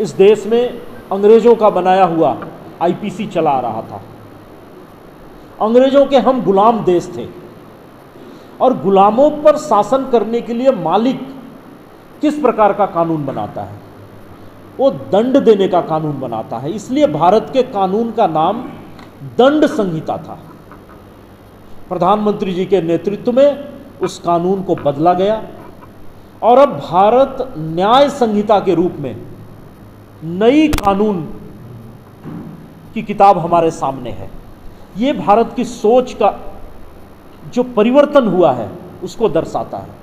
इस देश में अंग्रेज़ों का बनाया हुआ आईपीसी चला आ रहा था। अंग्रेज़ों के हम गुलाम देश थे और गुलामों पर शासन करने के लिए मालिक किस प्रकार का कानून बनाता है? वो दंड देने का कानून बनाता है। इसलिए भारत के कानून का नाम दंड संहिता था। प्रधानमंत्री जी के नेतृत्व में उस कानून को बदला गया और अब भारत न्याय संहिता के रूप में नई कानून की किताब हमारे सामने है। ये भारत की सोच का जो परिवर्तन हुआ है उसको दर्शाता है।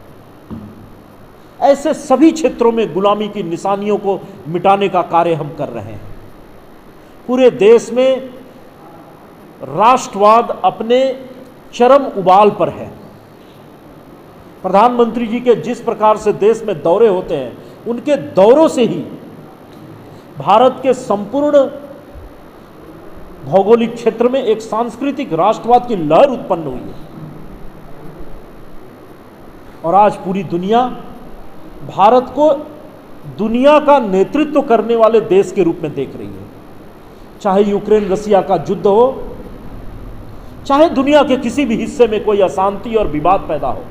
ऐसे सभी क्षेत्रों में गुलामी की निशानियों को मिटाने का कार्य हम कर रहे हैं। पूरे देश में राष्ट्रवाद अपने चरम उबाल पर है। प्रधानमंत्री जी के जिस प्रकार से देश में दौरे होते हैं, उनके दौरों से ही भारत के संपूर्ण भौगोलिक क्षेत्र में एक सांस्कृतिक राष्ट्रवाद की लहर उत्पन्न हुई है और आज पूरी दुनिया भारत को दुनिया का नेतृत्व करने वाले देश के रूप में देख रही है। चाहे यूक्रेन रसिया का युद्ध हो, चाहे दुनिया के किसी भी हिस्से में कोई अशांति और विवाद पैदा हो,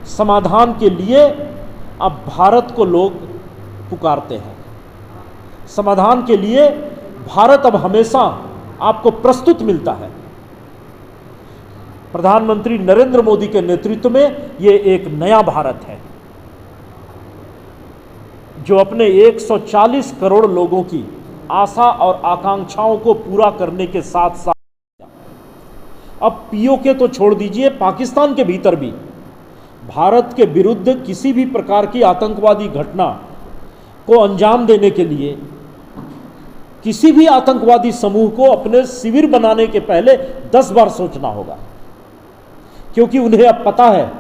समाधान के लिए अब भारत को लोग पुकारते हैं। समाधान के लिए भारत अब हमेशा आपको प्रस्तुत मिलता है। प्रधानमंत्री नरेंद्र मोदी के नेतृत्व में ये एक नया भारत है जो अपने 140 करोड़ लोगों की आशा और आकांक्षाओं को पूरा करने के साथ साथ अब पीओके तो छोड़ दीजिए, पाकिस्तान के भीतर भी भारत के विरुद्ध किसी भी प्रकार की आतंकवादी घटना को अंजाम देने के लिए किसी भी आतंकवादी समूह को अपने शिविर बनाने के पहले 10 बार सोचना होगा, क्योंकि उन्हें अब पता है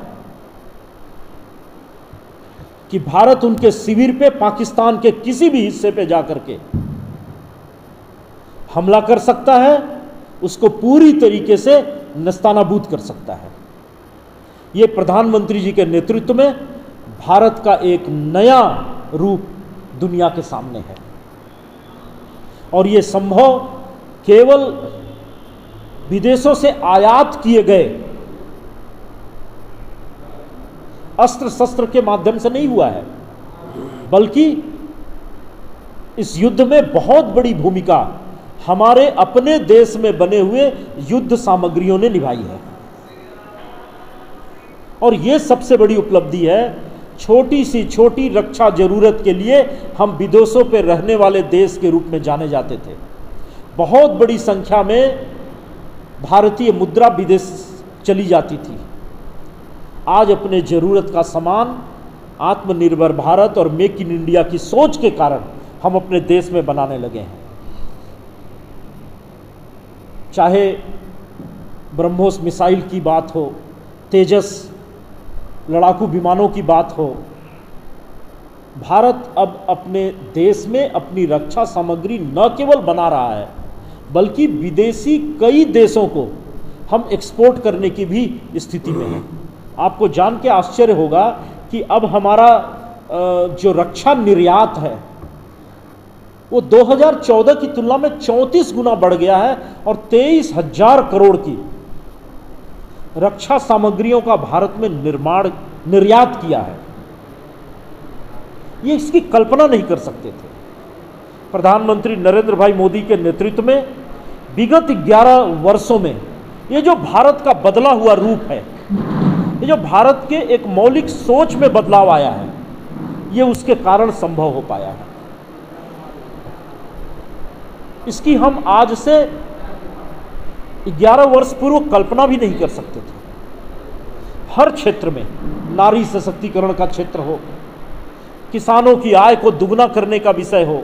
कि भारत उनके शिविर पे पाकिस्तान के किसी भी हिस्से पे जाकर के हमला कर सकता है, उसको पूरी तरीके से नस्तानाबूद कर सकता है। ये प्रधानमंत्री जी के नेतृत्व में भारत का एक नया रूप दुनिया के सामने है और ये संभव केवल विदेशों से आयात किए गए अस्त्र शस्त्र के माध्यम से नहीं हुआ है, बल्कि इस युद्ध में बहुत बड़ी भूमिका हमारे अपने देश में बने हुए युद्ध सामग्रियों ने निभाई है। और ये सबसे बड़ी उपलब्धि है। छोटी सी छोटी रक्षा जरूरत के लिए हम विदेशों पर रहने वाले देश के रूप में जाने जाते थे। बहुत बड़ी संख्या में भारतीय मुद्रा विदेश चली जाती थी। आज अपने जरूरत का सामान आत्मनिर्भर भारत और मेक इन इंडिया की सोच के कारण हम अपने देश में बनाने लगे हैं। चाहे ब्रह्मोस मिसाइल की बात हो, तेजस लड़ाकू विमानों की बात हो, भारत अब अपने देश में अपनी रक्षा सामग्री न केवल बना रहा है, बल्कि विदेशी कई देशों को हम एक्सपोर्ट करने की भी स्थिति में हैं। आपको जान के आश्चर्य होगा कि अब हमारा जो रक्षा निर्यात है वो 2014 की तुलना में 34 गुना बढ़ गया है और 23,000 करोड़ की रक्षा सामग्रियों का भारत में निर्यात किया है। ये इसकी कल्पना नहीं कर सकते थे। प्रधानमंत्री नरेंद्र भाई मोदी के नेतृत्व में विगत 11 वर्षों में ये जो भारत का बदला हुआ रूप है, ये जो भारत के एक मौलिक सोच में बदलाव आया है, ये उसके कारण संभव हो पाया है। इसकी हम आज से 11 वर्ष पूर्व कल्पना भी नहीं कर सकते थे। हर क्षेत्र में, नारी सशक्तिकरण का क्षेत्र हो, किसानों की आय को दुगना करने का विषय हो,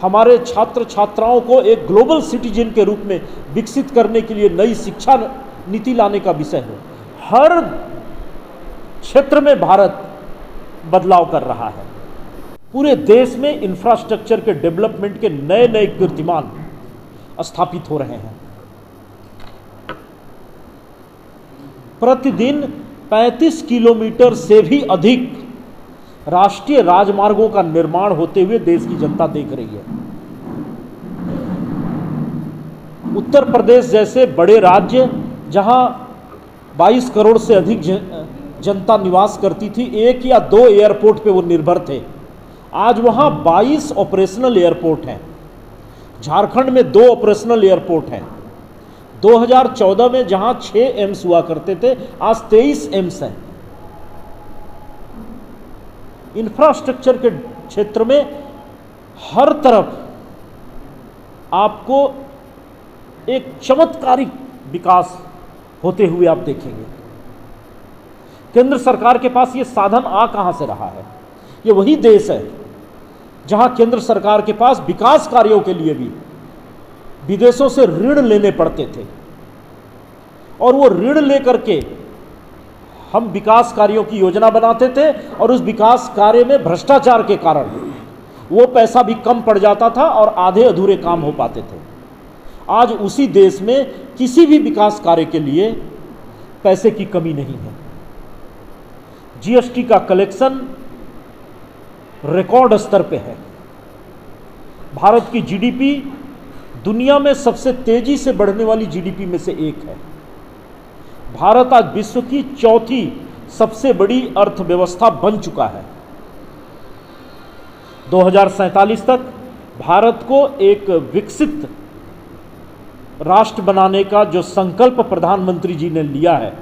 हमारे छात्र छात्राओं को एक ग्लोबल सिटीजन के रूप में विकसित करने के लिए नई शिक्षा नीति लाने का विषय हो, हर क्षेत्र में भारत बदलाव कर रहा है। पूरे देश में इंफ्रास्ट्रक्चर के डेवलपमेंट के नए नए कीर्तिमान स्थापित हो रहे हैं। प्रतिदिन 35 किलोमीटर से भी अधिक राष्ट्रीय राजमार्गों का निर्माण होते हुए देश की जनता देख रही है। उत्तर प्रदेश जैसे बड़े राज्य जहां 22 करोड़ से अधिक जनता निवास करती थी, 1 या 2 एयरपोर्ट पे वो निर्भर थे, आज वहां 22 ऑपरेशनल एयरपोर्ट हैं। झारखंड में 2 ऑपरेशनल एयरपोर्ट हैं। 2014 में जहां 6 एम्स हुआ करते थे, आज 23 एम्स हैं। इंफ्रास्ट्रक्चर के क्षेत्र में हर तरफ आपको एक चमत्कारिक विकास होते हुए आप देखेंगे। केंद्र सरकार के पास ये साधन आ कहां से रहा है? ये वही देश है जहां केंद्र सरकार के पास विकास कार्यों के लिए भी विदेशों से ऋण लेने पड़ते थे, और वो ऋण लेकर के हम विकास कार्यों की योजना बनाते थे, और उस विकास कार्य में भ्रष्टाचार के कारण वो पैसा भी कम पड़ जाता था और आधे अधूरे काम हो पाते थे। आज उसी देश में किसी भी विकास कार्य के लिए पैसे की कमी नहीं है। जीएसटी का कलेक्शन रिकॉर्ड स्तर पे है। भारत की जीडीपी दुनिया में सबसे तेजी से बढ़ने वाली जीडीपी में से एक है। भारत आज विश्व की 4थी सबसे बड़ी अर्थव्यवस्था बन चुका है। 2047 तक भारत को एक विकसित राष्ट्र बनाने का जो संकल्प प्रधानमंत्री जी ने लिया है,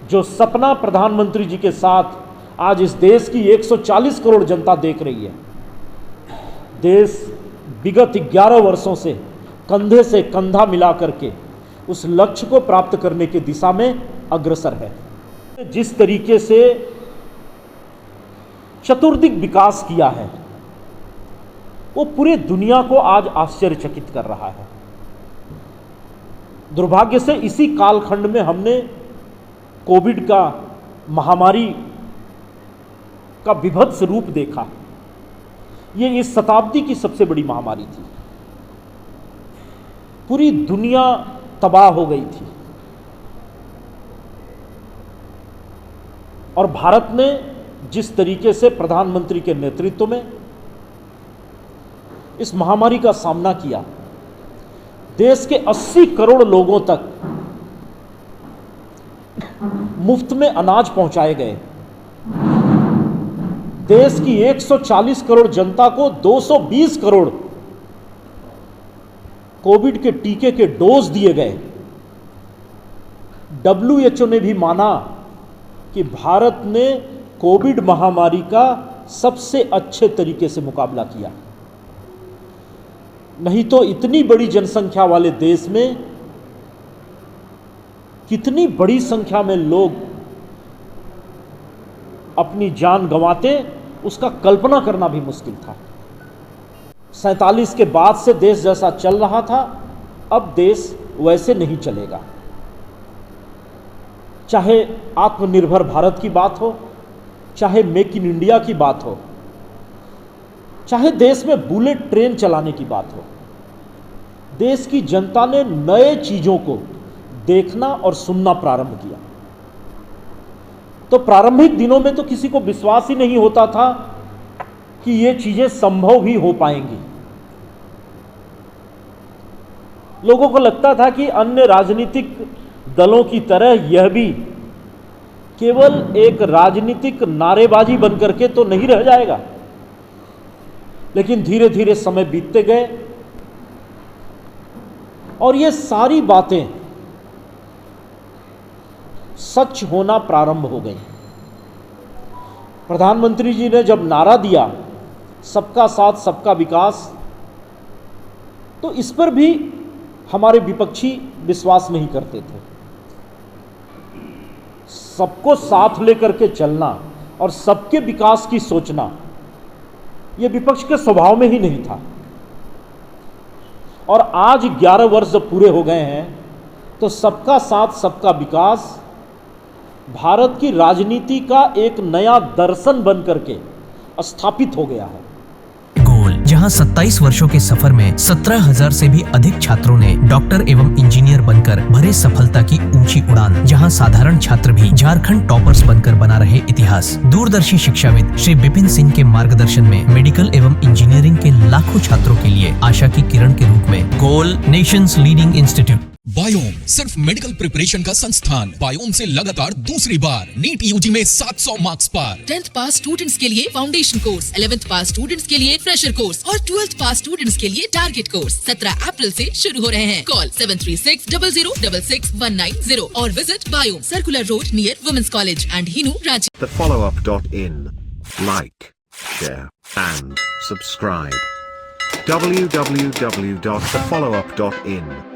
जो सपना प्रधानमंत्री जी के साथ आज इस देश की 140 करोड़ जनता देख रही है, देश विगत 11 वर्षों से कंधे से कंधा मिला करके उस लक्ष्य को प्राप्त करने की दिशा में अग्रसर है। जिस तरीके से चतुर्दिक विकास किया है, वो पूरी दुनिया को आज आश्चर्यचकित कर रहा है। दुर्भाग्य से इसी कालखंड में हमने कोविड का महामारी का विभत्स रूप देखा। ये इस शताब्दी की सबसे बड़ी महामारी थी। पूरी दुनिया तबाह हो गई थी, और भारत ने जिस तरीके से प्रधानमंत्री के नेतृत्व में इस महामारी का सामना किया, देश के 80 करोड़ लोगों तक मुफ्त में अनाज पहुंचाए गए। देश की 140 करोड़ जनता को 220 करोड़ कोविड के टीके के डोज दिए गए। WHO ने भी माना कि भारत ने कोविड महामारी का सबसे अच्छे तरीके से मुकाबला किया। नहीं तो इतनी बड़ी जनसंख्या वाले देश में कितनी बड़ी संख्या में लोग अपनी जान गंवाते, उसका कल्पना करना भी मुश्किल था। 47 के बाद से देश जैसा चल रहा था, अब देश वैसे नहीं चलेगा। चाहे आत्मनिर्भर भारत की बात हो, चाहे मेक इन इंडिया की बात हो, चाहे देश में बुलेट ट्रेन चलाने की बात हो, देश की जनता ने नए चीजों को देखना और सुनना प्रारंभ किया। तो प्रारंभिक दिनों में तो किसी को विश्वास ही नहीं होता था कि ये चीजें संभव भी हो पाएंगी। लोगों को लगता था कि अन्य राजनीतिक दलों की तरह यह भी केवल एक राजनीतिक नारेबाजी बनकर के तो नहीं रह जाएगा। लेकिन धीरे धीरे समय बीतते गए और ये सारी बातें सच होना प्रारंभ हो गई। प्रधानमंत्री जी ने जब नारा दिया सबका साथ सबका विकास, तो इस पर भी हमारे विपक्षी विश्वास नहीं करते थे। सबको साथ लेकर के चलना और सबके विकास की सोचना, यह विपक्ष के स्वभाव में ही नहीं था। और आज 11 वर्ष जब पूरे हो गए हैं, तो सबका साथ सबका विकास भारत की राजनीति का एक नया दर्शन बन करके स्थापित हो गया है। गोल जहां जहां 27 वर्षों के सफर में 17,000 से भी अधिक छात्रों ने डॉक्टर एवं इंजीनियर बनकर भरे सफलता की ऊंची उड़ान, जहां साधारण छात्र भी झारखंड टॉपर्स बनकर बना रहे इतिहास। दूरदर्शी शिक्षाविद श्री विपिन सिंह के मार्गदर्शन में मेडिकल एवं इंजीनियरिंग के लाखों छात्रों के लिए आशा की किरण के रूप में गोल नेशंस लीडिंग इंस्टीट्यूट। बायोम सिर्फ मेडिकल प्रिपरेशन का संस्थान। बायोम से लगातार दूसरी बार नीट यूजी में 700 मार्क्स पार। 10th पास स्टूडेंट्स के लिए फाउंडेशन कोर्स, 11th पास स्टूडेंट्स के लिए फ्रेशर कोर्स और 12th पास स्टूडेंट्स के लिए टारगेट कोर्स 17 अप्रैल से शुरू हो रहे हैं। कॉल 7360066190 और visit Biome, circular road near women's college and Hinoo, Ranchi. TheFollowUp.in. Like, share, and subscribe. www.thefollowup.in